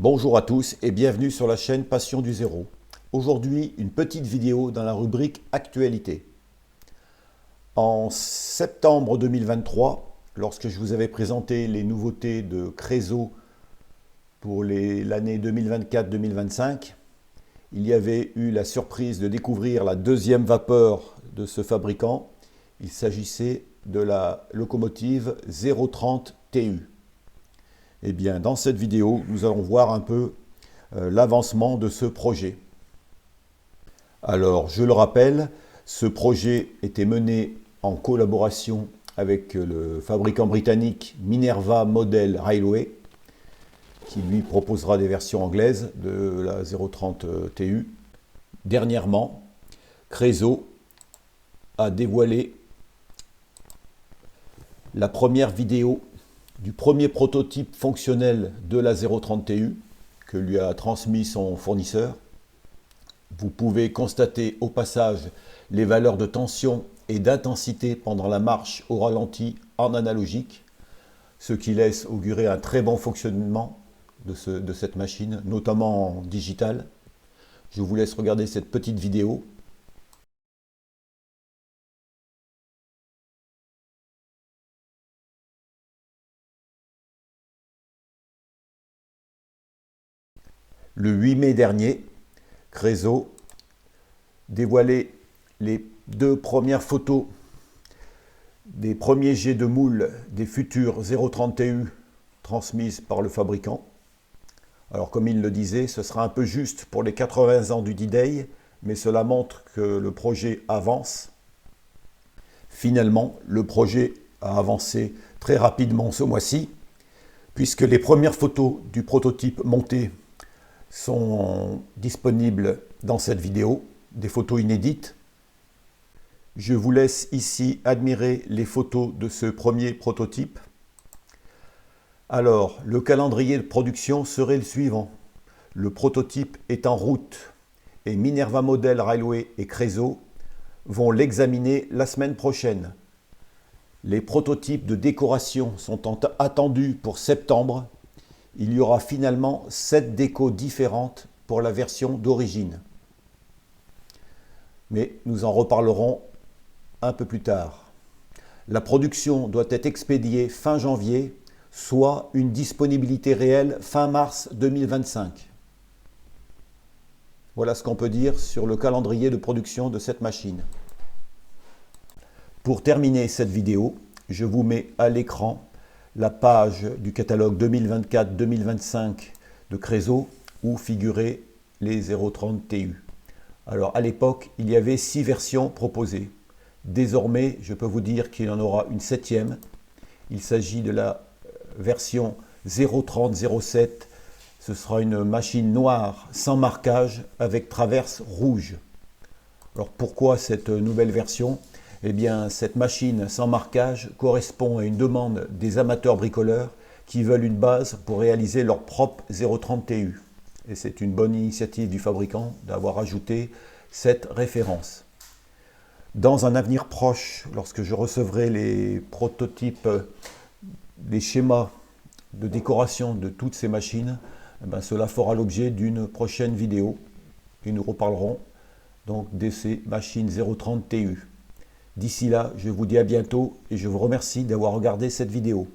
Bonjour à tous et bienvenue sur la chaîne Passion du Zéro. Aujourd'hui, une petite vidéo dans la rubrique Actualité. En septembre 2023, lorsque je vous avais présenté les nouveautés de Creso pour l'année 2024-2025, il y avait eu la surprise de découvrir la deuxième vapeur de ce fabricant. Il s'agissait de la locomotive 030 TU. Eh bien, dans cette vidéo, nous allons voir un peu l'avancement de ce projet. Alors, je le rappelle, ce projet était mené en collaboration avec le fabricant britannique Minerva Model Railway, qui lui proposera des versions anglaises de la 030 TU. Dernièrement, Creso a dévoilé la première vidéo du premier prototype fonctionnel de la 030 TU que lui a transmis son fournisseur. Vous pouvez constater au passage les valeurs de tension et d'intensité pendant la marche au ralenti en analogique, ce qui laisse augurer un très bon fonctionnement de cette machine, notamment en digital. Je vous laisse regarder cette petite vidéo. Le 8 mai dernier, Creso dévoilait les deux premières photos des premiers jets de moule des futures 030 TU transmises par le fabricant. Alors comme il le disait, ce sera un peu juste pour les 80 ans du D-Day, mais cela montre que le projet avance. Finalement, le projet a avancé très rapidement ce mois-ci, puisque les premières photos du prototype monté sont disponibles dans cette vidéo, des photos inédites. Je vous laisse ici admirer les photos de ce premier prototype. Alors, le calendrier de production serait le suivant. Le prototype est en route et Minerva Model Railway et Creso vont l'examiner la semaine prochaine. Les prototypes de décoration sont attendus pour septembre. Il y aura finalement 7 décos différentes pour la version d'origine. Mais nous en reparlerons un peu plus tard. La production doit être expédiée fin janvier, soit une disponibilité réelle fin mars 2025. Voilà ce qu'on peut dire sur le calendrier de production de cette machine. Pour terminer cette vidéo, je vous mets à l'écran la page du catalogue 2024-2025 de Creso où figuraient les 030 TU. Alors à l'époque, il y avait 6 versions proposées. Désormais, je peux vous dire qu'il y en aura une 7e. Il s'agit de la version 030-07. Ce sera une machine noire sans marquage avec traverse rouge. Alors pourquoi cette nouvelle version ? Eh bien, cette machine sans marquage correspond à une demande des amateurs bricoleurs qui veulent une base pour réaliser leur propre 030 TU. Et c'est une bonne initiative du fabricant d'avoir ajouté cette référence. Dans un avenir proche, lorsque je recevrai les prototypes, les schémas de décoration de toutes ces machines, cela fera l'objet d'une prochaine vidéo et nous reparlerons donc de ces machines 030 TU. D'ici là, je vous dis à bientôt et je vous remercie d'avoir regardé cette vidéo.